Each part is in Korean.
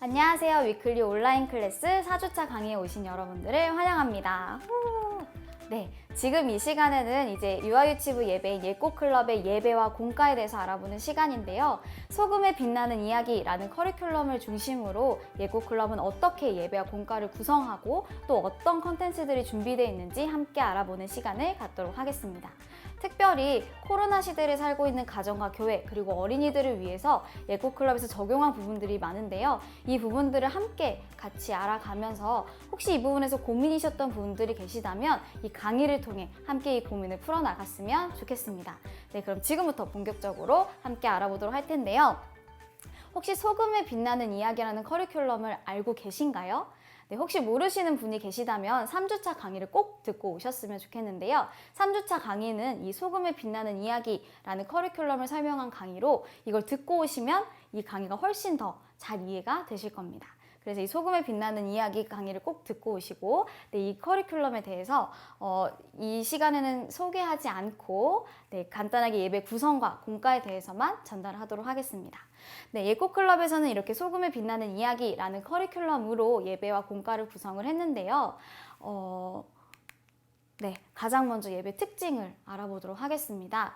안녕하세요. 위클리 온라인 클래스 4주차 강의에 오신 여러분들을 환영합니다. 네, 지금 이 시간에는 이제 유아유치부 예배인 예꼬클럽의 예배와 공과에 대해서 알아보는 시간인데요. 소금에 빛나는 이야기라는 커리큘럼을 중심으로 예꼬클럽은 어떻게 예배와 공과를 구성하고 또 어떤 컨텐츠들이 준비되어 있는지 함께 알아보는 시간을 갖도록 하겠습니다. 특별히 코로나 시대를 살고 있는 가정과 교회 그리고 어린이들을 위해서 예꼬클럽에서 적용한 부분들이 많은데요. 이 부분들을 함께 같이 알아가면서 혹시 이 부분에서 고민이셨던 분들이 계시다면 이 강의를 통해 함께 이 고민을 풀어나갔으면 좋겠습니다. 네, 그럼 지금부터 본격적으로 함께 알아보도록 할 텐데요. 혹시 소금에 빛나는 이야기라는 커리큘럼을 알고 계신가요? 네, 혹시 모르시는 분이 계시다면 3주차 강의를 꼭 듣고 오셨으면 좋겠는데요. 3주차 강의는 이 소금에 빛나는 이야기라는 커리큘럼을 설명한 강의로 이걸 듣고 오시면 이 강의가 훨씬 더 잘 이해가 되실 겁니다. 그래서 이 소금에 빛나는 이야기 강의를 꼭 듣고 오시고 이 커리큘럼에 대해서 이 시간에는 소개하지 않고 간단하게 예배 구성과 공과에 대해서만 전달하도록 하겠습니다. 네, 예꼬클럽에서는 이렇게 소금에 빛나는 이야기라는 커리큘럼으로 예배와 공과를 구성을 했는데요. 가장 먼저 예배 특징을 알아보도록 하겠습니다.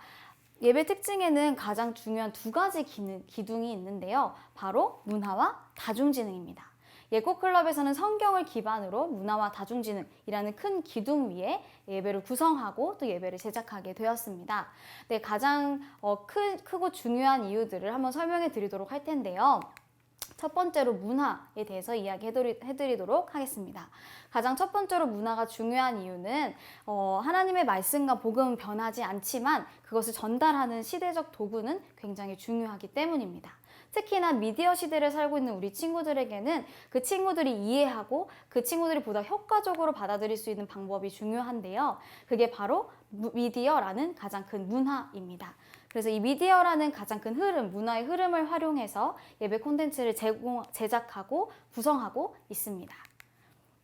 예배 특징에는 가장 중요한 두 가지 기둥이 있는데요. 바로 문화와 다중지능입니다. 예꼬클럽에서는 성경을 기반으로 문화와 다중지능이라는 큰 기둥 위에 예배를 구성하고 또 예배를 제작하게 되었습니다. 네, 가장 크고 중요한 이유들을 한번 설명해 드리도록 할 텐데요. 첫 번째로 문화에 대해서 이야기해드리도록 하겠습니다. 가장 첫 번째로 문화가 중요한 이유는 하나님의 말씀과 복음은 변하지 않지만 그것을 전달하는 시대적 도구는 굉장히 중요하기 때문입니다. 특히나 미디어 시대를 살고 있는 우리 친구들에게는 그 친구들이 이해하고 그 친구들이 보다 효과적으로 받아들일 수 있는 방법이 중요한데요. 그게 바로 미디어라는 가장 큰 문화입니다. 그래서 이 미디어라는 가장 큰 흐름, 문화의 흐름을 활용해서 예배 콘텐츠를 제작하고 구성하고 있습니다.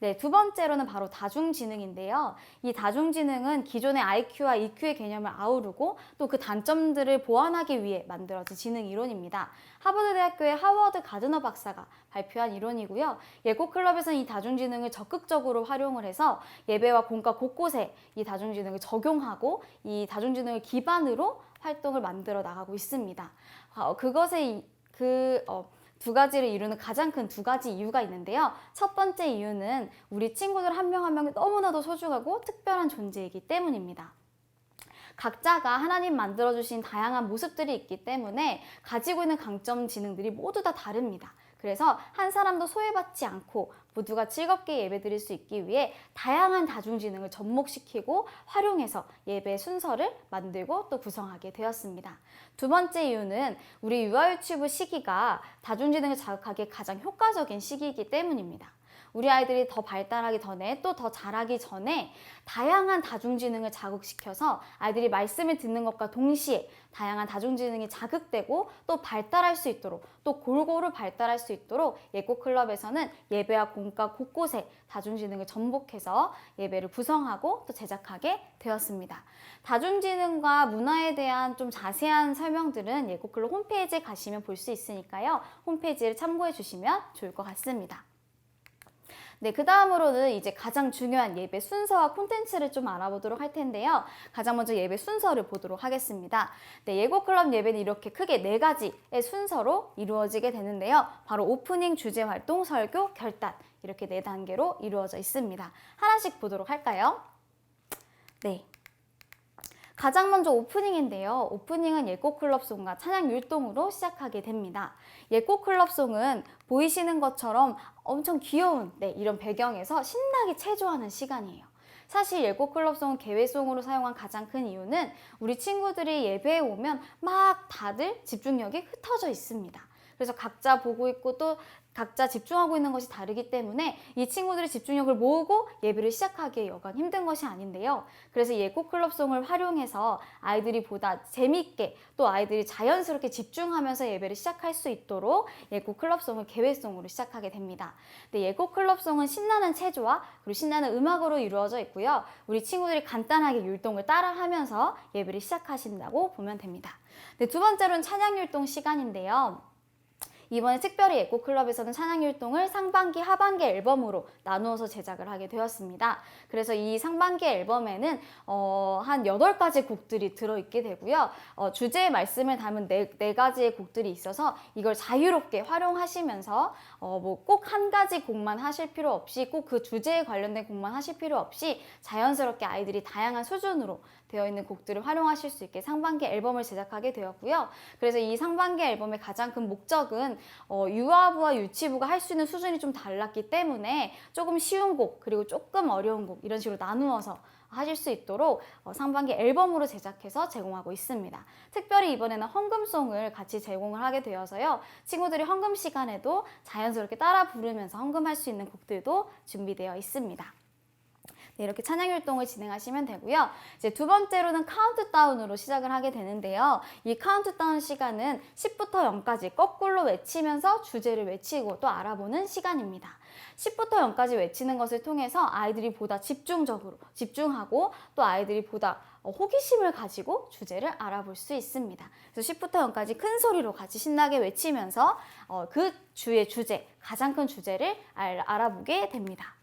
네, 두 번째로는 바로 다중지능인데요. 이 다중지능은 기존의 IQ와 EQ의 개념을 아우르고 또 그 단점들을 보완하기 위해 만들어진 지능 이론입니다. 하버드 대학교의 하워드 가드너 박사가 발표한 이론이고요. 예꼬클럽에서는 이 다중지능을 적극적으로 활용을 해서 예배와 공과 곳곳에 이 다중지능을 적용하고 이 다중지능을 기반으로 활동을 만들어 나가고 있습니다. 두 가지를 이루는 가장 큰 두 가지 이유가 있는데요. 첫 번째 이유는 우리 친구들 한 명 한 명이 너무나도 소중하고 특별한 존재이기 때문입니다. 각자가 하나님 만들어주신 다양한 모습들이 있기 때문에 가지고 있는 강점 지능들이 모두 다 다릅니다. 그래서 한 사람도 소외받지 않고 모두가 즐겁게 예배드릴 수 있기 위해 다양한 다중지능을 접목시키고 활용해서 예배 순서를 만들고 또 구성하게 되었습니다. 두 번째 이유는 우리 유아유치부 시기가 다중지능을 자극하기에 가장 효과적인 시기이기 때문입니다. 우리 아이들이 더 발달하기 전에 또 더 자라기 전에 다양한 다중지능을 자극시켜서 아이들이 말씀을 듣는 것과 동시에 다양한 다중지능이 자극되고 또 발달할 수 있도록 또 골고루 발달할 수 있도록 예꼬클럽에서는 예배와 공과 곳곳에 다중지능을 접목해서 예배를 구성하고 또 제작하게 되었습니다. 다중지능과 문화에 대한 좀 자세한 설명들은 예꼬클럽 홈페이지에 가시면 볼 수 있으니까요. 홈페이지를 참고해 주시면 좋을 것 같습니다. 네, 그 다음으로는 이제 가장 중요한 예배 순서와 콘텐츠를 좀 알아보도록 할 텐데요. 가장 먼저 예배 순서를 보도록 하겠습니다. 네, 예꼬클럽 예배는 이렇게 크게 4가지의 순서로 이루어지게 되는데요. 바로 오프닝, 주제 활동, 설교, 결단 이렇게 4단계로 이루어져 있습니다. 하나씩 보도록 할까요? 네. 가장 먼저 오프닝인데요. 오프닝은 예꼬클럽송과 찬양 율동으로 시작하게 됩니다. 예꼬클럽송은 보이시는 것처럼 엄청 귀여운 이런 배경에서 신나게 체조하는 시간이에요. 사실 예꼬클럽송은 개회송으로 사용한 가장 큰 이유는 우리 친구들이 예배에 오면 막 다들 집중력이 흩어져 있습니다. 그래서 각자 보고 있고 또 각자 집중하고 있는 것이 다르기 때문에 이 친구들의 집중력을 모으고 예배를 시작하기에 여간 힘든 것이 아닌데요. 그래서 예꼬클럽송을 활용해서 아이들이 보다 재미있게 또 아이들이 자연스럽게 집중하면서 예배를 시작할 수 있도록 예꼬클럽송을 개회송으로 시작하게 됩니다. 예꼬클럽송은 신나는 체조와 그리고 신나는 음악으로 이루어져 있고요. 우리 친구들이 간단하게 율동을 따라하면서 예배를 시작하신다고 보면 됩니다. 두 번째로는 찬양율동 시간인데요. 이번에 특별히 에코클럽에서는 찬양율동을 상반기, 하반기 앨범으로 나누어서 제작을 하게 되었습니다. 그래서 이 상반기 앨범에는 한 8가지 곡들이 들어있게 되고요. 주제의 말씀을 담은 네 가지의 곡들이 있어서 이걸 자유롭게 활용하시면서 뭐 꼭 한 가지 곡만 하실 필요 없이 꼭 그 주제에 관련된 곡만 하실 필요 없이 자연스럽게 아이들이 다양한 수준으로 되어 있는 곡들을 활용하실 수 있게 상반기 앨범을 제작하게 되었고요. 그래서 이 상반기 앨범의 가장 큰 목적은 유아부와 유치부가 할 수 있는 수준이 좀 달랐기 때문에 조금 쉬운 곡 그리고 조금 어려운 곡 이런 식으로 나누어서 하실 수 있도록 상반기 앨범으로 제작해서 제공하고 있습니다. 특별히 이번에는 헌금송을 같이 제공을 하게 되어서요. 친구들이 헌금 시간에도 자연스럽게 따라 부르면서 헌금할 수 있는 곡들도 준비되어 있습니다. 네, 이렇게 찬양율동을 진행하시면 되고요. 이제 두 번째로는 카운트다운으로 시작을 하게 되는데요. 이 카운트다운 시간은 10부터 0까지 거꾸로 외치면서 주제를 외치고 또 알아보는 시간입니다. 10부터 0까지 외치는 것을 통해서 아이들이 보다 집중하고 또 아이들이 보다 호기심을 가지고 주제를 알아볼 수 있습니다. 그래서 10부터 0까지 큰 소리로 같이 신나게 외치면서 그 주의 주제, 가장 큰 주제를 알아보게 됩니다.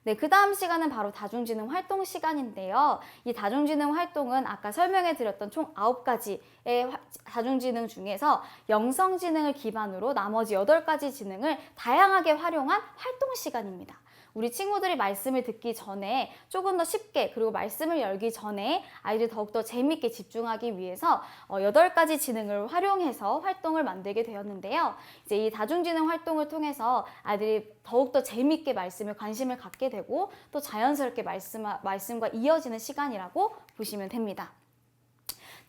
네, 그 다음 시간은 바로 다중지능 활동 시간인데요. 이 다중지능 활동은 아까 설명해 드렸던 총 9가지의 다중지능 중에서 영성지능을 기반으로 나머지 8가지 지능을 다양하게 활용한 활동 시간입니다. 우리 친구들이 말씀을 듣기 전에 조금 더 쉽게 그리고 말씀을 열기 전에 아이들이 더욱더 재미있게 집중하기 위해서 8가지 지능을 활용해서 활동을 만들게 되었는데요. 이제 이 다중지능 활동을 통해서 아이들이 더욱더 재미있게 말씀에 관심을 갖게 되고 또 자연스럽게 말씀과 이어지는 시간이라고 보시면 됩니다.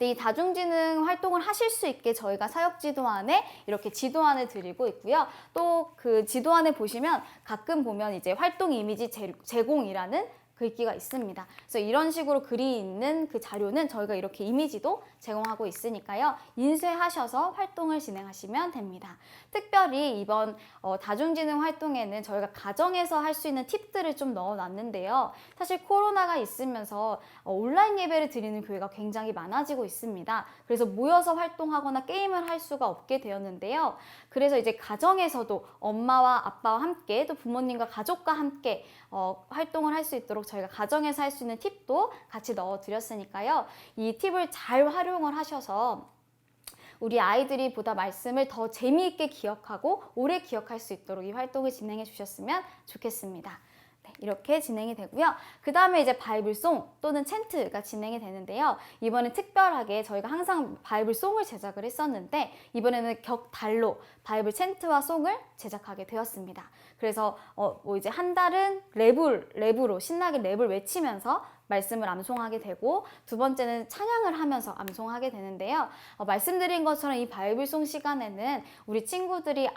이 다중지능 활동을 하실 수 있게 저희가 사역지도안에 이렇게 지도안을 드리고 있고요. 또 그 지도안에 보시면 가끔 보면 이제 활동 이미지 제공이라는 글귀가 있습니다. 그래서 이런 식으로 글이 있는 그 자료는 저희가 이렇게 이미지도 제공하고 있으니까요. 인쇄하셔서 활동을 진행하시면 됩니다. 특별히 이번 다중지능 활동에는 저희가 가정에서 할 수 있는 팁들을 좀 넣어놨는데요. 사실 코로나가 있으면서 온라인 예배를 드리는 교회가 굉장히 많아지고 있습니다. 그래서 모여서 활동하거나 게임을 할 수가 없게 되었는데요. 그래서 이제 가정에서도 엄마와 아빠와 함께 또 부모님과 가족과 함께 활동을 할 수 있도록 저희가 가정에서 할 수 있는 팁도 같이 넣어드렸으니까요. 이 팁을 잘 활용을 하셔서 우리 아이들이 보다 말씀을 더 재미있게 기억하고 오래 기억할 수 있도록 이 활동을 진행해 주셨으면 좋겠습니다. 네, 이렇게 진행이 되고요. 그 다음에 이제 바이블송 또는 챈트가 진행이 되는데요. 이번에 특별하게 저희가 항상 바이블송을 제작을 했었는데 이번에는 격달로 바이블 챈트와 송을 제작하게 되었습니다. 그래서 뭐 이제 한 달은 랩으로 신나게 랩을 외치면서 말씀을 암송하게 되고 두 번째는 찬양을 하면서 암송하게 되는데요. 말씀드린 것처럼 이 바이블송 시간에는 우리 친구들이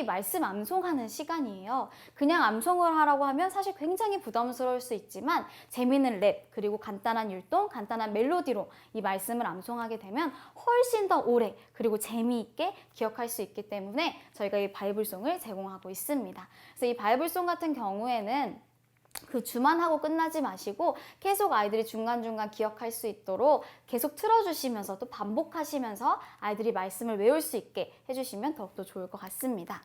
말씀 암송하는 시간이에요. 그냥 암송을 하라고 하면 사실 굉장히 부담스러울 수 있지만 재미있는 랩 그리고 간단한 율동, 간단한 멜로디로 이 말씀을 암송하게 되면 훨씬 더 오래 그리고 재미있게 기억할 수 있기 때문에 저희가 이 바이블송을 제공하고 있습니다. 그래서 이 바이블송 같은 경우에는 그 주만 하고 끝나지 마시고 계속 아이들이 중간중간 기억할 수 있도록 계속 틀어주시면서 또 반복하시면서 아이들이 말씀을 외울 수 있게 해주시면 더욱더 좋을 것 같습니다.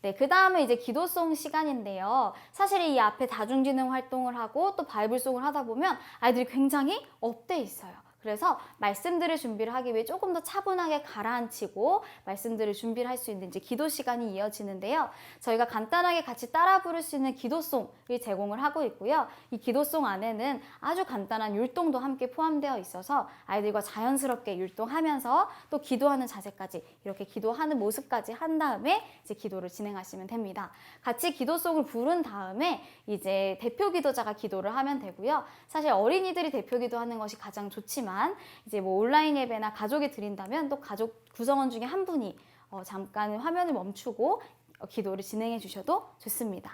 네, 그 다음에 이제 기도송 시간인데요. 사실 이 앞에 다중지능 활동을 하고 또 바이블송을 하다 보면 아이들이 굉장히 업돼 있어요. 그래서 말씀들을 준비를 하기 위해 조금 더 차분하게 가라앉히고 말씀들을 준비를 할 수 있는 이제 기도 시간이 이어지는데요. 저희가 간단하게 같이 따라 부를 수 있는 기도송을 제공을 하고 있고요. 이 기도송 안에는 아주 간단한 율동도 함께 포함되어 있어서 아이들과 자연스럽게 율동하면서 또 기도하는 자세까지 이렇게 기도하는 모습까지 한 다음에 이제 기도를 진행하시면 됩니다. 같이 기도송을 부른 다음에 이제 대표 기도자가 기도를 하면 되고요. 사실 어린이들이 대표 기도하는 것이 가장 좋지만 이제 뭐 온라인 예배나 가족이 드린다면 또 가족 구성원 중에 한 분이 잠깐 화면을 멈추고 기도를 진행해 주셔도 좋습니다.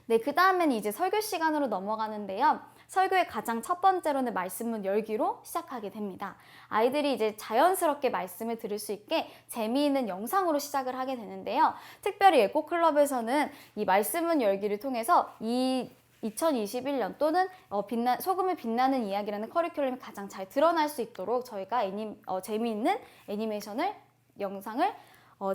네, 그 다음에는 이제 설교 시간으로 넘어가는데요. 설교의 가장 첫 번째로는 말씀문 열기로 시작하게 됩니다. 아이들이 이제 자연스럽게 말씀을 들을 수 있게 재미있는 영상으로 시작을 하게 되는데요. 특별히 에코클럽에서는 이 말씀문 열기를 통해서 2021년 또는 소금을 빛나는 이야기라는 커리큘럼이 가장 잘 드러날 수 있도록 저희가 재미있는 애니메이션을 영상을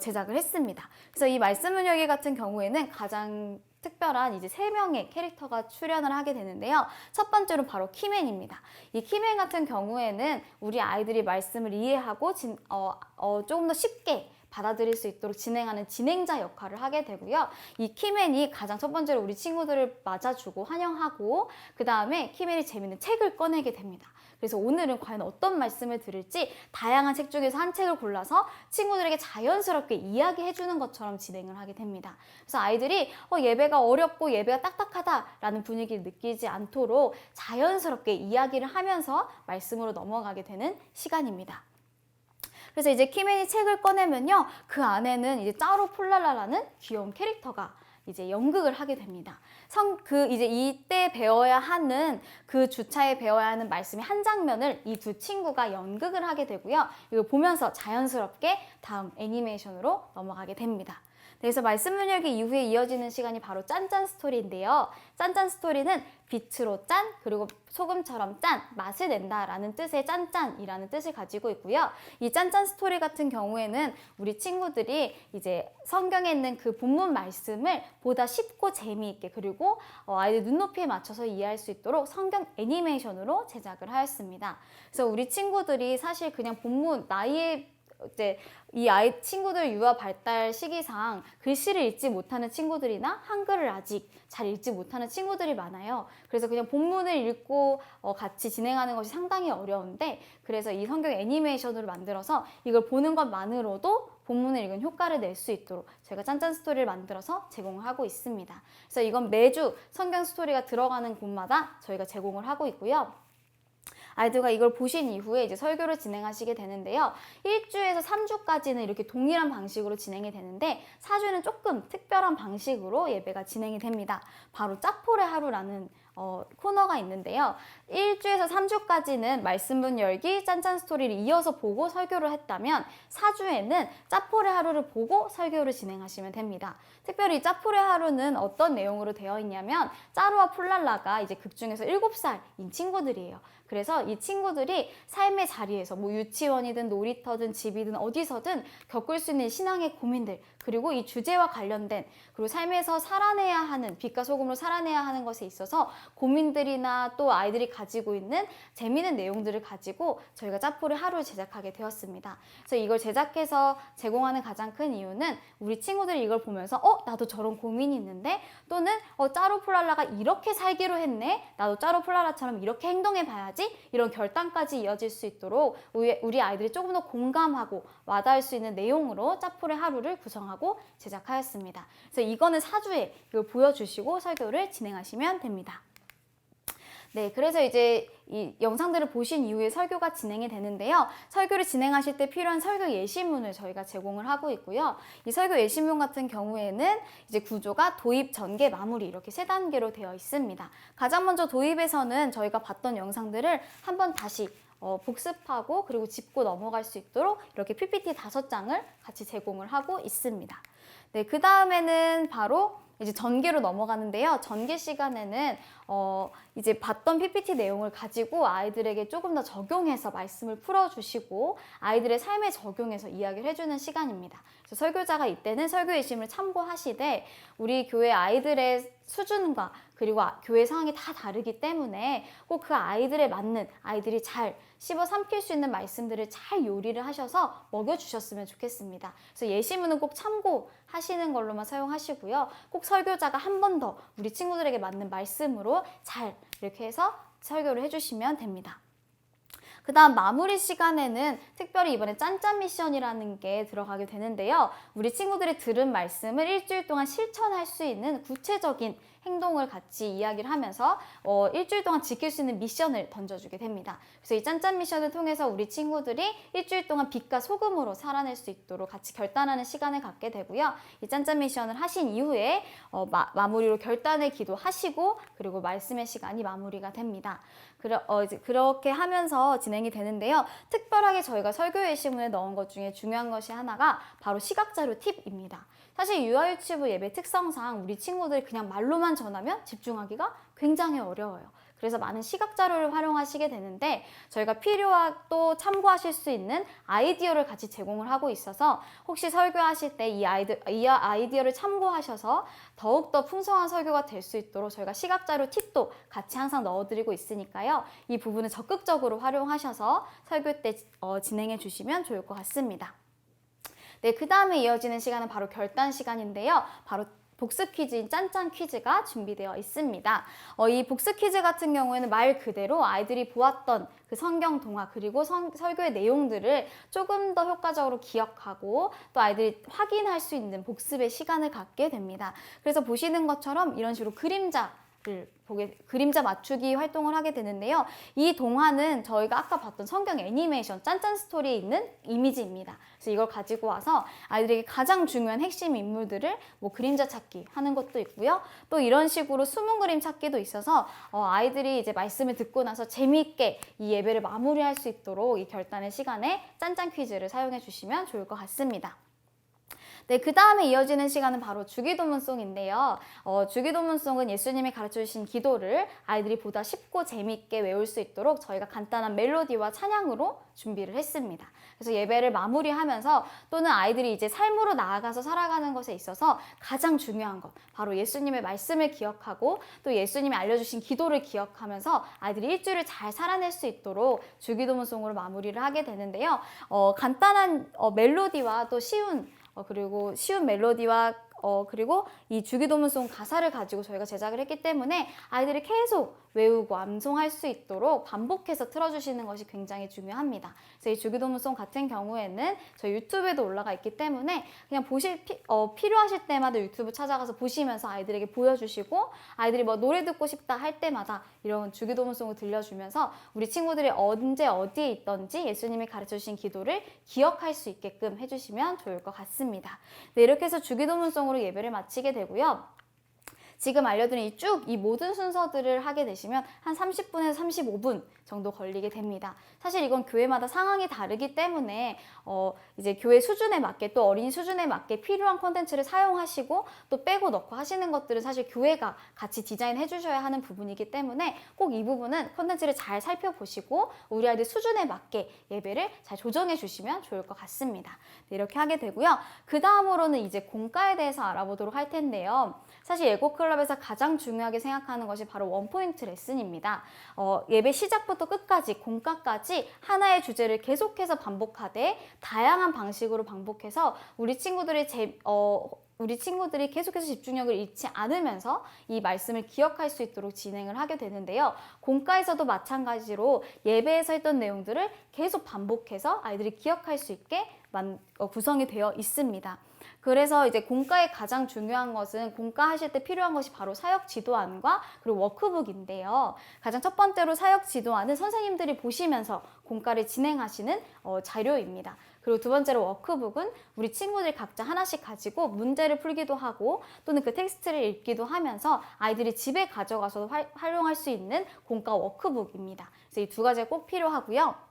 제작을 했습니다. 그래서 이 말씀문열기 같은 경우에는 가장 특별한 이제 3명의 캐릭터가 출연을 하게 되는데요. 첫 번째로 바로 키맨입니다. 이 키맨 같은 경우에는 우리 아이들이 말씀을 이해하고 조금 더 쉽게 받아들일 수 있도록 진행하는 진행자 역할을 하게 되고요. 이 키맨이 가장 첫 번째로 우리 친구들을 맞아주고 환영하고 그 다음에 키맨이 재밌는 책을 꺼내게 됩니다. 그래서 오늘은 과연 어떤 말씀을 들을지 다양한 책 중에서 한 책을 골라서 친구들에게 자연스럽게 이야기해 주는 것처럼 진행을 하게 됩니다. 그래서 아이들이 예배가 어렵고 예배가 딱딱하다라는 분위기를 느끼지 않도록 자연스럽게 이야기를 하면서 말씀으로 넘어가게 되는 시간입니다. 그래서 이제 키맨이 책을 꺼내면요, 그 안에는 이제 짜로 폴랄라라는 귀여운 캐릭터가 이제 연극을 하게 됩니다. 이제 이때 배워야 하는 그 주차에 배워야 하는 말씀의 한 장면을 이 두 친구가 연극을 하게 되고요. 이걸 보면서 자연스럽게 다음 애니메이션으로 넘어가게 됩니다. 그래서 말씀문열기 이후에 이어지는 시간이 바로 짠짠 스토리인데요. 짠짠 스토리는 빛으로 짠, 그리고 소금처럼 짠, 맛을 낸다라는 뜻의 짠짠이라는 뜻을 가지고 있고요. 이 짠짠 스토리 같은 경우에는 우리 친구들이 이제 성경에 있는 그 본문 말씀을 보다 쉽고 재미있게 그리고 아이들 눈높이에 맞춰서 이해할 수 있도록 성경 애니메이션으로 제작을 하였습니다. 그래서 우리 친구들이 사실 그냥 본문 나이에 이제 이 아이 친구들 유아 발달 시기상 글씨를 읽지 못하는 친구들이나 한글을 아직 잘 읽지 못하는 친구들이 많아요. 그래서 그냥 본문을 읽고 같이 진행하는 것이 상당히 어려운데, 그래서 이 성경 애니메이션으로 만들어서 이걸 보는 것만으로도 본문을 읽은 효과를 낼 수 있도록 저희가 짠짠 스토리를 만들어서 제공을 하고 있습니다. 그래서 이건 매주 성경 스토리가 들어가는 곳마다 저희가 제공을 하고 있고요. 아이들과 이걸 보신 이후에 이제 설교를 진행하시게 되는데요. 1주에서 3주까지는 이렇게 동일한 방식으로 진행이 되는데 4주는 조금 특별한 방식으로 예배가 진행이 됩니다. 바로 짜포레 하루라는 코너가 있는데요. 1주에서 3주까지는 말씀문 열기, 짠짠 스토리를 이어서 보고 설교를 했다면 4주에는 짜포레 하루를 보고 설교를 진행하시면 됩니다. 특별히 짜포레 하루는 어떤 내용으로 되어 있냐면 짜루와 폴랄라가 이제 극 중에서 7살인 친구들이에요. 그래서 이 친구들이 삶의 자리에서 뭐 유치원이든 놀이터든 집이든 어디서든 겪을 수 있는 신앙의 고민들, 그리고 이 주제와 관련된, 그리고 삶에서 살아내야 하는, 빛과 소금으로 살아내야 하는 것에 있어서 고민들이나 또 아이들이 가지고 있는 재미있는 내용들을 가지고 저희가 짜포레 하루를 제작하게 되었습니다. 그래서 이걸 제작해서 제공하는 가장 큰 이유는 우리 친구들이 이걸 보면서 나도 저런 고민이 있는데, 또는 짜루 폴랄라가 이렇게 살기로 했네, 나도 짜루 폴랄라처럼 이렇게 행동해 봐야지, 이런 결단까지 이어질 수 있도록 우리 아이들이 조금 더 공감하고 와닿을 수 있는 내용으로 짜포레 하루를 구성하고 제작하였습니다. 그래서 이거는 4주에 이걸 보여주시고 설교를 진행하시면 됩니다. 네, 그래서 이제 이 영상들을 보신 이후에 설교가 진행이 되는데요. 설교를 진행하실 때 필요한 설교 예시문을 저희가 제공을 하고 있고요. 이 설교 예시문 같은 경우에는 이제 구조가 도입, 전개, 마무리 이렇게 3단계로 되어 있습니다. 가장 먼저 도입에서는 저희가 봤던 영상들을 한번 다시 복습하고 그리고 짚고 넘어갈 수 있도록 이렇게 PPT 5장을 같이 제공을 하고 있습니다. 네, 그 다음에는 바로 이제 전개로 넘어가는데요. 전개 시간에는 이제 봤던 PPT 내용을 가지고 아이들에게 조금 더 적용해서 말씀을 풀어주시고 아이들의 삶에 적용해서 이야기를 해주는 시간입니다. 그래서 설교자가 이때는 설교 예심을 참고하시되 우리 교회 아이들의 수준과 그리고 교회 상황이 다 다르기 때문에 꼭 그 아이들에 맞는, 아이들이 잘 씹어 삼킬 수 있는 말씀들을 잘 요리를 하셔서 먹여주셨으면 좋겠습니다. 그래서 예시문은 꼭 참고하시는 걸로만 사용하시고요. 꼭 설교자가 한 번 더 우리 친구들에게 맞는 말씀으로 잘 이렇게 해서 설교를 해주시면 됩니다. 그 다음 마무리 시간에는 특별히 이번에 짠짠 미션이라는 게 들어가게 되는데요. 우리 친구들이 들은 말씀을 일주일 동안 실천할 수 있는 구체적인 행동을 같이 이야기를 하면서 일주일 동안 지킬 수 있는 미션을 던져주게 됩니다. 그래서 이 짠짠 미션을 통해서 우리 친구들이 일주일 동안 빛과 소금으로 살아낼 수 있도록 같이 결단하는 시간을 갖게 되고요. 이 짠짠 미션을 하신 이후에 마무리로 결단의 기도하시고 그리고 말씀의 시간이 마무리가 됩니다. 그렇게 하면서 진행이 되는데요. 특별하게 저희가 설교 예시문에 넣은 것 중에 중요한 것이 하나가 바로 시각자료 팁입니다. 사실 유아유치부 예배 특성상 우리 친구들이 그냥 말로만 전하면 집중하기가 굉장히 어려워요. 그래서 많은 시각 자료를 활용하시게 되는데 저희가 필요한 또 참고하실 수 있는 아이디어를 같이 제공을 하고 있어서 혹시 설교하실 때 이 아이디어를 참고하셔서 더욱더 풍성한 설교가 될 수 있도록 저희가 시각 자료 팁도 같이 항상 넣어드리고 있으니까요. 이 부분을 적극적으로 활용하셔서 설교 때 진행해 주시면 좋을 것 같습니다. 네, 그 다음에 이어지는 시간은 바로 결단 시간인데요. 바로 복습 퀴즈인 짠짠 퀴즈가 준비되어 있습니다. 이 복습 퀴즈 같은 경우에는 말 그대로 아이들이 보았던 그 성경 동화 그리고 설교의 내용들을 조금 더 효과적으로 기억하고 또 아이들이 확인할 수 있는 복습의 시간을 갖게 됩니다. 그래서 보시는 것처럼 이런 식으로 그림자 맞추기 활동을 하게 되는데요. 이 동화는 저희가 아까 봤던 성경 애니메이션 짠짠 스토리에 있는 이미지입니다. 그래서 이걸 가지고 와서 아이들에게 가장 중요한 핵심 인물들을 그림자 찾기 하는 것도 있고요. 또 이런 식으로 숨은 그림 찾기도 있어서 아이들이 이제 말씀을 듣고 나서 재미있게 이 예배를 마무리할 수 있도록 이 결단의 시간에 짠짠 퀴즈를 사용해 주시면 좋을 것 같습니다. 네, 그 다음에 이어지는 시간은 바로 주기도문송인데요. 주기도문송은 예수님이 가르쳐주신 기도를 아이들이 보다 쉽고 재미있게 외울 수 있도록 저희가 간단한 멜로디와 찬양으로 준비를 했습니다. 그래서 예배를 마무리하면서 또는 아이들이 이제 삶으로 나아가서 살아가는 것에 있어서 가장 중요한 것, 바로 예수님의 말씀을 기억하고 또 예수님이 알려주신 기도를 기억하면서 아이들이 일주일을 잘 살아낼 수 있도록 주기도문송으로 마무리를 하게 되는데요. 간단한 멜로디와 또 그리고 쉬운 멜로디와 그리고 이 주기도문송 가사를 가지고 저희가 제작을 했기 때문에 아이들이 계속 외우고 암송할 수 있도록 반복해서 틀어주시는 것이 굉장히 중요합니다. 그래서 이 주기도문송 같은 경우에는 저희 유튜브에도 올라가 있기 때문에 그냥 필요하실 때마다 유튜브 찾아가서 보시면서 아이들에게 보여주시고 아이들이 노래 듣고 싶다 할 때마다 이런 주기도문송을 들려주면서 우리 친구들이 언제 어디에 있던지 예수님이 가르쳐주신 기도를 기억할 수 있게끔 해주시면 좋을 것 같습니다. 네, 이렇게 해서 주기도문송으로 예배를 마치게 되고요. 지금 알려드린 이 모든 순서들을 하게 되시면 한 30분에서 35분 정도 걸리게 됩니다. 사실 이건 교회마다 상황이 다르기 때문에 이제 교회 수준에 맞게 또 어린이 수준에 맞게 필요한 콘텐츠를 사용하시고 또 빼고 넣고 하시는 것들은 사실 교회가 같이 디자인해 주셔야 하는 부분이기 때문에 꼭 이 부분은 콘텐츠를 잘 살펴보시고 우리 아이들 수준에 맞게 예배를 잘 조정해 주시면 좋을 것 같습니다. 네, 이렇게 하게 되고요. 그 다음으로는 이제 공과에 대해서 알아보도록 할 텐데요. 사실 예고클럽에서 가장 중요하게 생각하는 것이 바로 원포인트 레슨입니다. 예배 시작부터 끝까지 공과까지 하나의 주제를 계속해서 반복하되 다양한 방식으로 반복해서 우리 친구들이 계속해서 집중력을 잃지 않으면서 이 말씀을 기억할 수 있도록 진행을 하게 되는데요. 공과에서도 마찬가지로 예배에서 했던 내용들을 계속 반복해서 아이들이 기억할 수 있게 구성이 되어 있습니다. 그래서 이제 공과의 가장 중요한 것은 공과 하실 때 필요한 것이 바로 사역 지도안과 그리고 워크북인데요. 가장 첫 번째로 사역 지도안은 선생님들이 보시면서 공과를 진행하시는 자료입니다. 그리고 두 번째로 워크북은 우리 친구들 각자 하나씩 가지고 문제를 풀기도 하고 또는 그 텍스트를 읽기도 하면서 아이들이 집에 가져가서 활용할 수 있는 공과 워크북입니다. 그래서 이 두 가지가 꼭 필요하고요.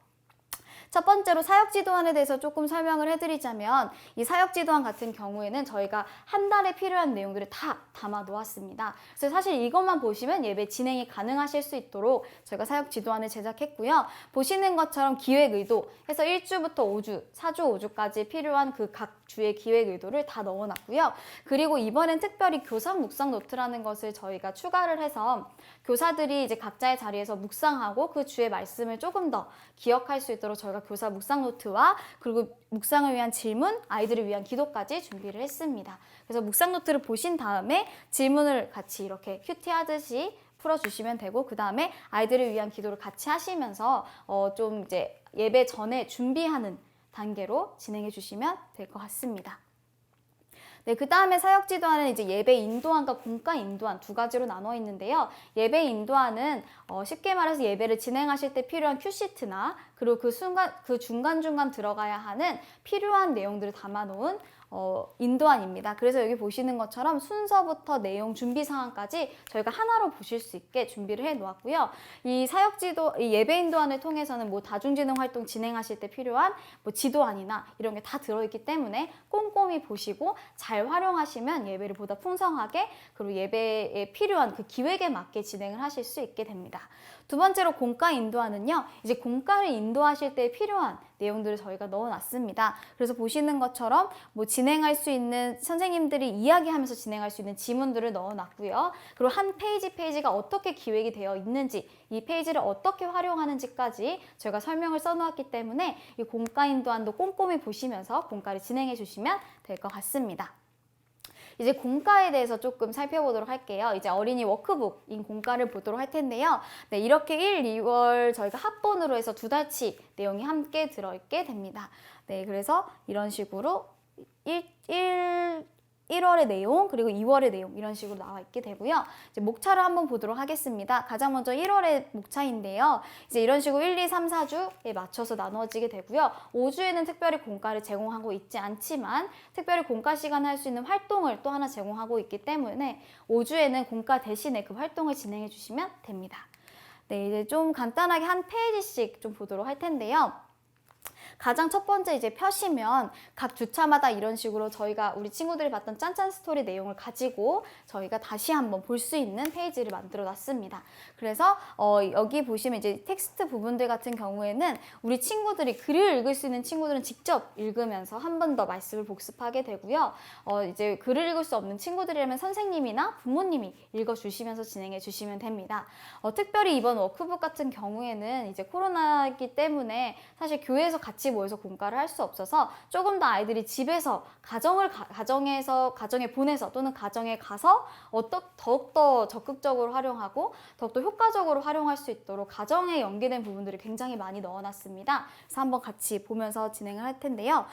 첫 번째로 사역지도안에 대해서 조금 설명을 해드리자면 이 사역지도안 같은 경우에는 저희가 한 달에 필요한 내용들을 다 담아 놓았습니다. 그래서 사실 이것만 보시면 예배 진행이 가능하실 수 있도록 저희가 사역지도안을 제작했고요. 보시는 것처럼 기획의도 해서 1주부터 5주, 4주, 5주까지 필요한 그 각 주의 기획의도를 다 넣어놨고요. 그리고 이번엔 특별히 교사 묵상 노트라는 것을 저희가 추가를 해서 교사들이 이제 각자의 자리에서 묵상하고 그 주의 말씀을 조금 더 기억할 수 있도록 저희가 교사 묵상 노트와 그리고 묵상을 위한 질문, 아이들을 위한 기도까지 준비를 했습니다. 그래서 묵상 노트를 보신 다음에 질문을 같이 이렇게 큐티 하듯이 풀어주시면 되고 그 다음에 아이들을 위한 기도를 같이 하시면서 좀 이제 예배 전에 준비하는 단계로 진행해 주시면 될 것 같습니다. 네, 그 다음에 사역지도안은 이제 예배 인도안과 공과 인도안 두 가지로 나눠 있는데요. 예배 인도안은 쉽게 말해서 예배를 진행하실 때 필요한 큐시트나 그리고 그 중간중간 들어가야 하는 필요한 내용들을 담아놓은 인도안입니다. 그래서 여기 보시는 것처럼 순서부터 내용 준비 사항까지 저희가 하나로 보실 수 있게 준비를 해 놓았고요. 이 사역지도, 이 예배 인도안을 통해서는 뭐 다중지능 활동 진행하실 때 필요한 뭐 지도안이나 이런 게 다 들어있기 때문에 꼼꼼히 보시고 잘 활용하시면 예배를 보다 풍성하게, 그리고 예배에 필요한 그 기획에 맞게 진행을 하실 수 있게 됩니다. 두 번째로 공과 인도안은요, 이제 공과를 인도하실 때 필요한 내용들을 저희가 넣어놨습니다. 그래서 보시는 것처럼 뭐 진행할 수 있는, 선생님들이 이야기하면서 진행할 수 있는 지문들을 넣어놨고요. 그리고 한 페이지가 어떻게 기획이 되어 있는지, 이 페이지를 어떻게 활용하는지까지 저희가 설명을 써놓았기 때문에 이 공과 인도안도 꼼꼼히 보시면서 공과를 진행해 주시면 될 것 같습니다. 이제 공과에 대해서 조금 살펴보도록 할게요. 이제 어린이 워크북인 공과를 보도록 할 텐데요. 네, 이렇게 1, 2월 저희가 합본으로 해서 2달치 내용이 함께 들어있게 됩니다. 네, 그래서 이런 식으로 1월의 내용, 그리고 2월의 내용, 이런 식으로 나와 있게 되고요. 이제 목차를 한번 보도록 하겠습니다. 가장 먼저 1월의 목차인데요. 이제 이런 식으로 1, 2, 3, 4주에 맞춰서 나누어지게 되고요. 5주에는 특별히 공과를 제공하고 있지 않지만 특별히 공과 시간에 할 수 있는 활동을 또 하나 제공하고 있기 때문에 5주에는 공과 대신에 그 활동을 진행해 주시면 됩니다. 네, 이제 좀 간단하게 한 페이지씩 좀 보도록 할 텐데요. 가장 첫 번째 이제 펴시면 각 주차마다 이런 식으로 저희가 우리 친구들이 봤던 짠짠 스토리 내용을 가지고 저희가 다시 한번 볼 수 있는 페이지를 만들어 놨습니다. 그래서 여기 보시면 이제 텍스트 부분들 같은 경우에는 우리 친구들이 글을 읽을 수 있는 친구들은 직접 읽으면서 한 번 더 말씀을 복습하게 되고요. 이제 글을 읽을 수 없는 친구들이라면 선생님이나 부모님이 읽어주시면서 진행해 주시면 됩니다. 특별히 이번 워크북 같은 경우에는 이제 코로나이기 때문에 사실 교회에서 같이 모여서 공과를 할 수 없어서 조금 더 아이들이 집에서 가정에 보내서 또는 가정에 가서 더욱더 적극적으로 활용하고 더욱더 효과적으로 활용할 수 있도록 가정에 연계된 부분들을 굉장히 많이 넣어놨습니다. 그래서 한번 같이 보면서 진행을 할 텐데요.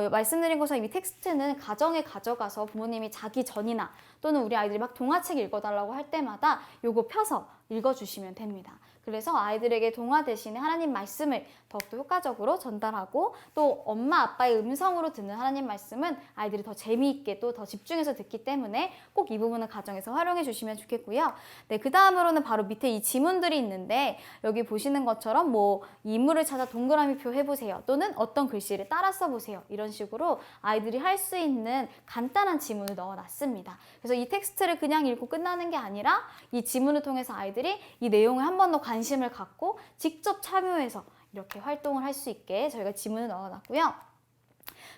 말씀드린 것처럼 이 텍스트는 가정에 가져가서 부모님이 자기 전이나 또는 우리 아이들이 막 동화책 읽어달라고 할 때마다 요거 펴서 읽어주시면 됩니다. 그래서 아이들에게 동화 대신에 하나님 말씀을 더욱더 효과적으로 전달하고, 또 엄마 아빠의 음성으로 듣는 하나님 말씀은 아이들이 더 재미있게 또 더 집중해서 듣기 때문에 꼭 이 부분은 가정에서 활용해 주시면 좋겠고요. 네, 그 다음으로는 바로 밑에 이 지문들이 있는데 여기 보시는 것처럼 뭐 인물을 찾아 동그라미표 해보세요, 또는 어떤 글씨를 따라 써보세요, 이런 식으로 아이들이 할 수 있는 간단한 지문을 넣어놨습니다. 그래서 이 텍스트를 그냥 읽고 끝나는 게 아니라 이 지문을 통해서 아이들이 이 내용에 한 번 더 관심을 갖고 직접 참여해서 이렇게 활동을 할 수 있게 저희가 지문을 넣어놨고요.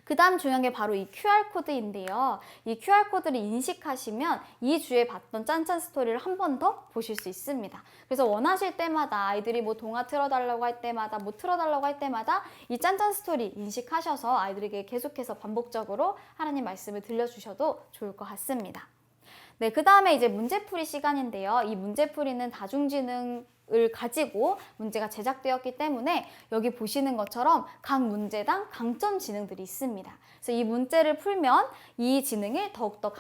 그 다음 중요한 게 바로 이 QR코드인데요. 이 QR코드를 인식하시면 이 주에 봤던 짠짠 스토리를 한 번 더 보실 수 있습니다. 그래서 원하실 때마다 아이들이 뭐 동화 틀어달라고 할 때마다 뭐 틀어달라고 할 때마다 이 짠짠 스토리 인식하셔서 아이들에게 계속해서 반복적으로 하나님 말씀을 들려주셔도 좋을 것 같습니다. 네, 그 다음에 이제 문제풀이 시간인데요. 이 문제풀이는 다중지능을 가지고 문제가 제작되었기 때문에 여기 보시는 것처럼 각 문제당 강점 지능들이 있습니다. 그래서 이 문제를 풀면 이 지능을 더욱더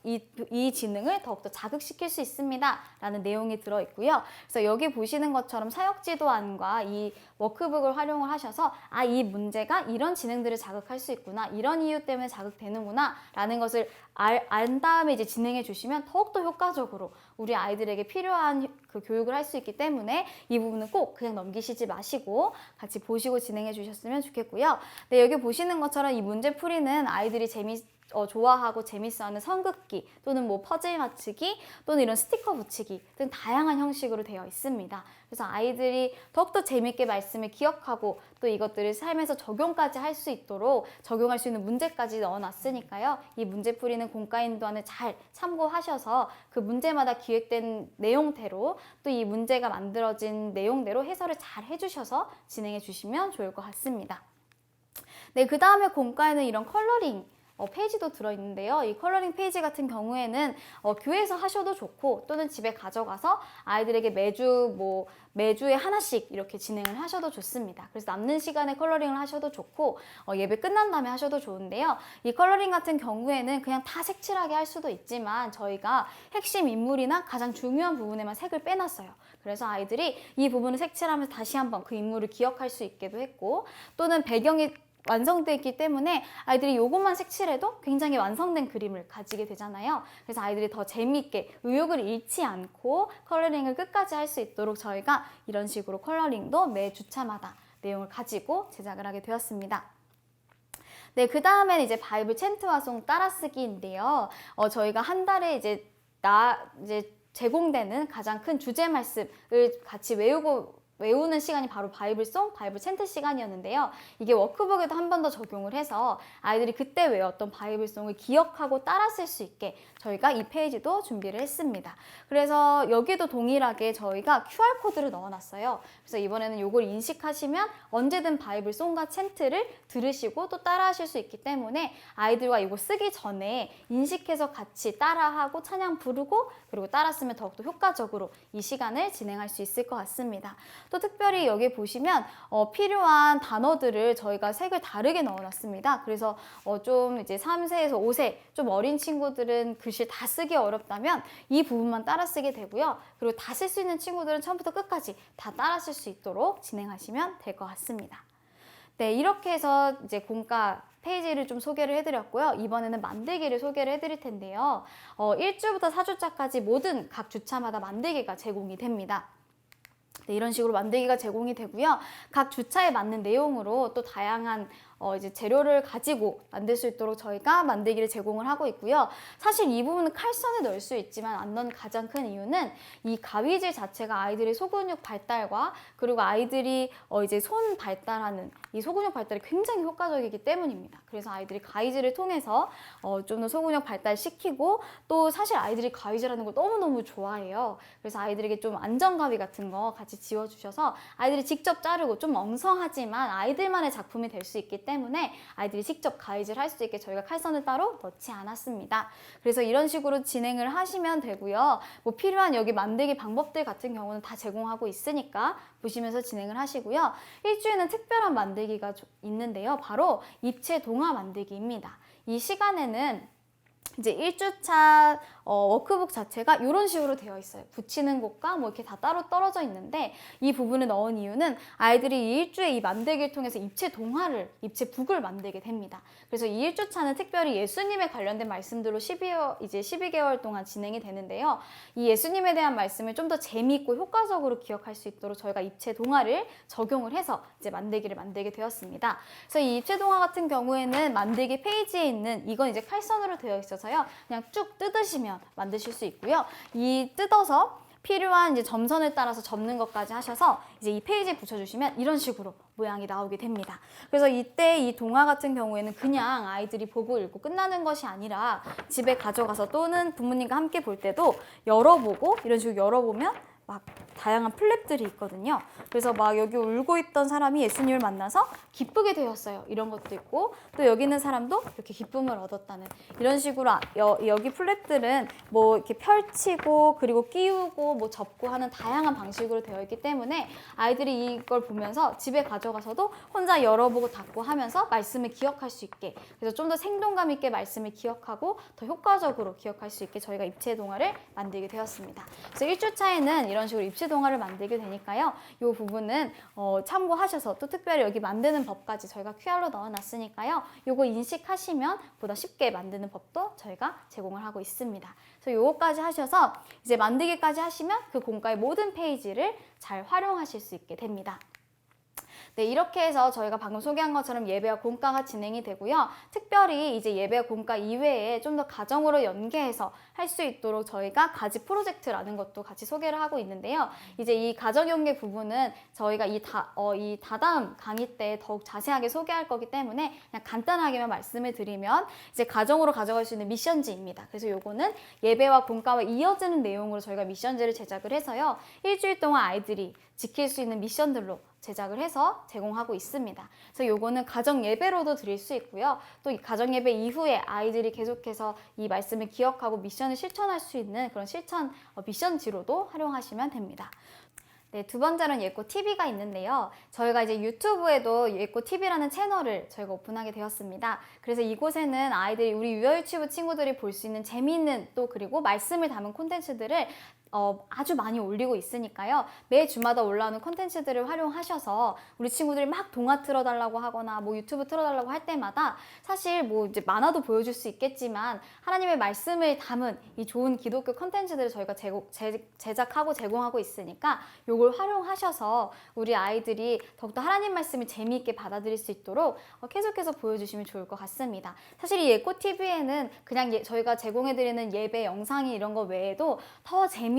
이 지능을 더욱더 자극시킬 수 있습니다 라는 내용이 들어있고요. 그래서 여기 보시는 것처럼 사역지도안과 이 워크북을 활용을 하셔서 이 문제가 이런 지능들을 자극할 수 있구나, 이런 이유 때문에 자극되는구나 라는 것을 안 다음에 이제 진행해 주시면 더욱더 효과적으로 우리 아이들에게 필요한 그 교육을 할 수 있기 때문에 이 부분은 꼭 그냥 넘기시지 마시고 같이 보시고 진행해 주셨으면 좋겠고요. 네, 여기 보시는 것처럼 이 문제풀이는 아이들이 좋아하고 재밌어하는 선긋기 또는 뭐 퍼즐 맞추기 또는 이런 스티커 붙이기 등 다양한 형식으로 되어 있습니다. 그래서 아이들이 더욱더 재밌게 말씀을 기억하고 또 이것들을 삶에서 적용까지 할 수 있도록 적용할 수 있는 문제까지 넣어놨으니까요. 이 문제풀이는 공과인도안을 잘 참고하셔서 그 문제마다 기획된 내용대로 또 이 문제가 만들어진 내용대로 해설을 잘 해주셔서 진행해 주시면 좋을 것 같습니다. 네, 그 다음에 공과에는 이런 컬러링 페이지도 들어있는데요. 이 컬러링 페이지 같은 경우에는 교회에서 하셔도 좋고 또는 집에 가져가서 아이들에게 매주에 하나씩 이렇게 진행을 하셔도 좋습니다. 그래서 남는 시간에 컬러링을 하셔도 좋고 예배 끝난 다음에 하셔도 좋은데요. 이 컬러링 같은 경우에는 그냥 다 색칠하게 할 수도 있지만 저희가 핵심 인물이나 가장 중요한 부분에만 색을 빼놨어요. 그래서 아이들이 이 부분을 색칠하면서 다시 한번 그 인물을 기억할 수 있게도 했고 또는 배경이 완성되어 있기 때문에 아이들이 이것만 색칠해도 굉장히 완성된 그림을 가지게 되잖아요. 그래서 아이들이 더 재미있게 의욕을 잃지 않고 컬러링을 끝까지 할 수 있도록 저희가 이런 식으로 컬러링도 매 주차마다 내용을 가지고 제작을 하게 되었습니다. 네, 그 다음에는 이제 바이블 챈트화송 따라쓰기인데요. 저희가 한 달에 이제 제공되는 가장 큰 주제 말씀을 같이 외우는 시간이 바로 바이블송, 바이블 챈트 시간이었는데요. 이게 워크북에도 한 번 더 적용을 해서 아이들이 그때 외웠던 바이블송을 기억하고 따라 쓸 수 있게 저희가 이 페이지도 준비를 했습니다. 그래서 여기도 동일하게 저희가 QR코드를 넣어놨어요. 그래서 이번에는 이걸 인식하시면 언제든 바이블송과 챈트를 들으시고 또 따라 하실 수 있기 때문에 아이들과 이거 쓰기 전에 인식해서 같이 따라하고 찬양 부르고 그리고 따라 쓰면 더욱더 효과적으로 이 시간을 진행할 수 있을 것 같습니다. 또 특별히 여기 보시면 필요한 단어들을 저희가 색을 다르게 넣어놨습니다. 그래서 좀 이제 3세에서 5세 좀 어린 친구들은 글씨 다 쓰기 어렵다면 이 부분만 따라 쓰게 되고요. 그리고 다 쓸 수 있는 친구들은 처음부터 끝까지 다 따라 쓸 수 있도록 진행하시면 될 것 같습니다. 네, 이렇게 해서 이제 공과 페이지를 좀 소개를 해드렸고요. 이번에는 만들기를 소개를 해드릴 텐데요. 1주부터 4주차까지 모든 각 주차마다 만들기가 제공이 됩니다. 네, 이런 식으로 만들기가 제공이 되고요. 각 주차에 맞는 내용으로 또 다양한 이제 재료를 가지고 만들 수 있도록 저희가 만들기를 제공을 하고 있고요. 사실 이 부분은 칼선에 넣을 수 있지만 안 넣는 가장 큰 이유는 이 가위질 자체가 아이들의 소근육 발달과 그리고 아이들이 이제 손 발달하는 이 소근육 발달이 굉장히 효과적이기 때문입니다. 그래서 아이들이 가위질을 통해서 좀 더 소근육 발달시키고 또 사실 아이들이 가위질하는 걸 너무너무 좋아해요. 그래서 아이들에게 좀 안전가위 같은 거 같이 지워주셔서 아이들이 직접 자르고 좀 엉성하지만 아이들만의 작품이 될 수 있기 때문에 아이들이 직접 가위질 할 수 있게 저희가 칼선을 따로 넣지 않았습니다. 그래서 이런 식으로 진행을 하시면 되고요. 필요한 여기 만들기 방법들 같은 경우는 다 제공하고 있으니까 보시면서 진행을 하시고요. 일주일은 특별한 만들기가 있는데요. 바로 입체 동화 만들기입니다. 이 시간에는 이제 1주차 워크북 자체가 이런 식으로 되어 있어요. 붙이는 곳과 이렇게 다 따로 떨어져 있는데 이 부분을 넣은 이유는 아이들이 이 일주에 이 만들기를 통해서 입체북을 만들게 됩니다. 그래서 이 1주차는 특별히 예수님에 관련된 말씀들로 12개월 동안 진행이 되는데요. 이 예수님에 대한 말씀을 좀 더 재미있고 효과적으로 기억할 수 있도록 저희가 입체 동화를 적용을 해서 이제 만들기를 만들게 되었습니다. 그래서 이 입체 동화 같은 경우에는 만들기 페이지에 있는 이건 이제 칼선으로 되어 있어서요. 그냥 쭉 뜯으시면 만드실 수 있고요. 이 뜯어서 필요한 이제 점선을 따라서 접는 것까지 하셔서 이제 이 페이지에 붙여주시면 이런 식으로 모양이 나오게 됩니다. 그래서 이때 이 동화 같은 경우에는 그냥 아이들이 보고 읽고 끝나는 것이 아니라 집에 가져가서 또는 부모님과 함께 볼 때도 열어보고 이런 식으로 열어보면 막 다양한 플랩들이 있거든요. 그래서 막 여기 울고 있던 사람이 예수님을 만나서 기쁘게 되었어요. 이런 것도 있고 또 여기 있는 사람도 이렇게 기쁨을 얻었다는 이런 식으로 여기 플랩들은 이렇게 펼치고 그리고 끼우고 접고 하는 다양한 방식으로 되어 있기 때문에 아이들이 이걸 보면서 집에 가져가서도 혼자 열어보고 닫고 하면서 말씀을 기억할 수 있게 그래서 좀 더 생동감 있게 말씀을 기억하고 더 효과적으로 기억할 수 있게 저희가 입체 동화를 만들게 되었습니다. 그래서 1주차에는 이런 식으로 입체 동화를 만들게 되니까요. 이 부분은 참고하셔서 또 특별히 여기 만드는 법까지 저희가 QR로 넣어놨으니까요. 이거 인식하시면 보다 쉽게 만드는 법도 저희가 제공을 하고 있습니다. 그래서 이거까지 하셔서 이제 만들기까지 하시면 그 공과의 모든 페이지를 잘 활용하실 수 있게 됩니다. 네, 이렇게 해서 저희가 방금 소개한 것처럼 예배와 공과가 진행이 되고요. 특별히 이제 예배와 공과 이외에 좀 더 가정으로 연계해서 할 수 있도록 저희가 가지 프로젝트라는 것도 같이 소개를 하고 있는데요. 이제 이 가정 연계 부분은 저희가 이 다다음 강의 때 더욱 자세하게 소개할 거기 때문에 그냥 간단하게만 말씀을 드리면 이제 가정으로 가져갈 수 있는 미션지입니다. 그래서 요거는 예배와 공과와 이어지는 내용으로 저희가 미션지를 제작을 해서요. 일주일 동안 아이들이 지킬 수 있는 미션들로 제작을 해서 제공하고 있습니다. 그래서 요거는 가정 예배로도 드릴 수 있고요. 또 이 가정 예배 이후에 아이들이 계속해서 이 말씀을 기억하고 미션을 실천할 수 있는 그런 실천 미션지로도 활용하시면 됩니다. 네, 두 번째로는 예꼬 TV가 있는데요. 저희가 이제 유튜브에도 예꼬 TV라는 채널을 저희가 오픈하게 되었습니다. 그래서 이곳에는 아이들이 우리 유아유치부 친구들이 볼 수 있는 재미있는 또 그리고 말씀을 담은 콘텐츠들을 아주 많이 올리고 있으니까요. 매 주마다 올라오는 콘텐츠들을 활용하셔서 우리 친구들이 막 동화 틀어달라고 하거나 뭐 유튜브 틀어달라고 할 때마다 사실 뭐 이제 만화도 보여줄 수 있겠지만 하나님의 말씀을 담은 이 좋은 기독교 콘텐츠들을 저희가 제작하고 제공하고 있으니까 요걸 활용하셔서 우리 아이들이 더욱더 하나님 말씀을 재미있게 받아들일 수 있도록 계속해서 보여주시면 좋을 것 같습니다. 사실 이 예꼬TV에는 그냥 저희가 제공해드리는 예배 영상이 이런 거 외에도 더 재미있는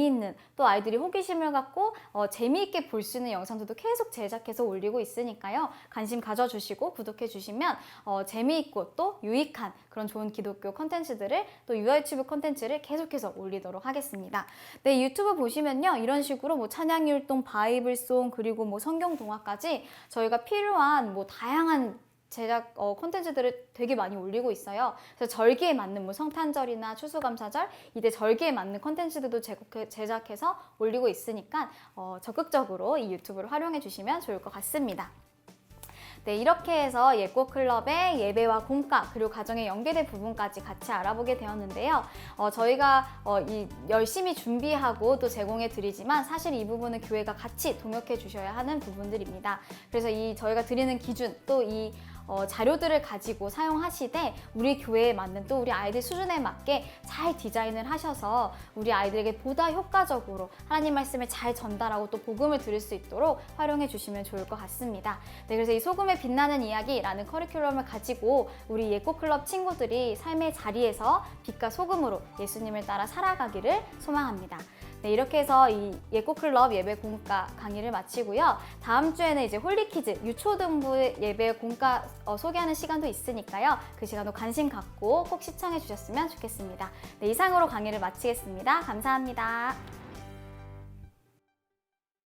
또 아이들이 호기심을 갖고 재미있게 볼 수 있는 영상들도 계속 제작해서 올리고 있으니까요. 관심 가져주시고 구독해주시면 재미있고 또 유익한 그런 좋은 기독교 콘텐츠들을 또 유아유치부 콘텐츠를 계속해서 올리도록 하겠습니다. 네, 유튜브 보시면요. 이런 식으로 뭐 찬양율동, 바이블송 그리고 뭐 성경 동화까지 저희가 필요한 뭐 다양한 제작 콘텐츠들을 되게 많이 올리고 있어요. 그래서 절기에 맞는 뭐 성탄절이나 추수감사절 이때 절기에 맞는 콘텐츠들도 제작해서 올리고 있으니까 적극적으로 이 유튜브를 활용해 주시면 좋을 것 같습니다. 네, 이렇게 해서 예꼬클럽의 예배와 공과 그리고 가정에 연계된 부분까지 같이 알아보게 되었는데요. 저희가 열심히 준비하고 또 제공해 드리지만 사실 이 부분은 교회가 같이 동역해 주셔야 하는 부분들입니다. 그래서 저희가 드리는 기준 또 이 자료들을 가지고 사용하시되 우리 교회에 맞는 또 우리 아이들 수준에 맞게 잘 디자인을 하셔서 우리 아이들에게 보다 효과적으로 하나님 말씀을 잘 전달하고 또 복음을 들을 수 있도록 활용해 주시면 좋을 것 같습니다. 네, 그래서 이 소금에 빛나는 이야기라는 커리큘럼을 가지고 우리 예꼬클럽 친구들이 삶의 자리에서 빛과 소금으로 예수님을 따라 살아가기를 소망합니다. 네, 이렇게 해서 이 예꼬클럽 예배 공과 강의를 마치고요. 다음 주에는 이제 홀리키즈 유초등부 예배 공과 소개하는 시간도 있으니까요. 그 시간도 관심 갖고 꼭 시청해 주셨으면 좋겠습니다. 네, 이상으로 강의를 마치겠습니다. 감사합니다.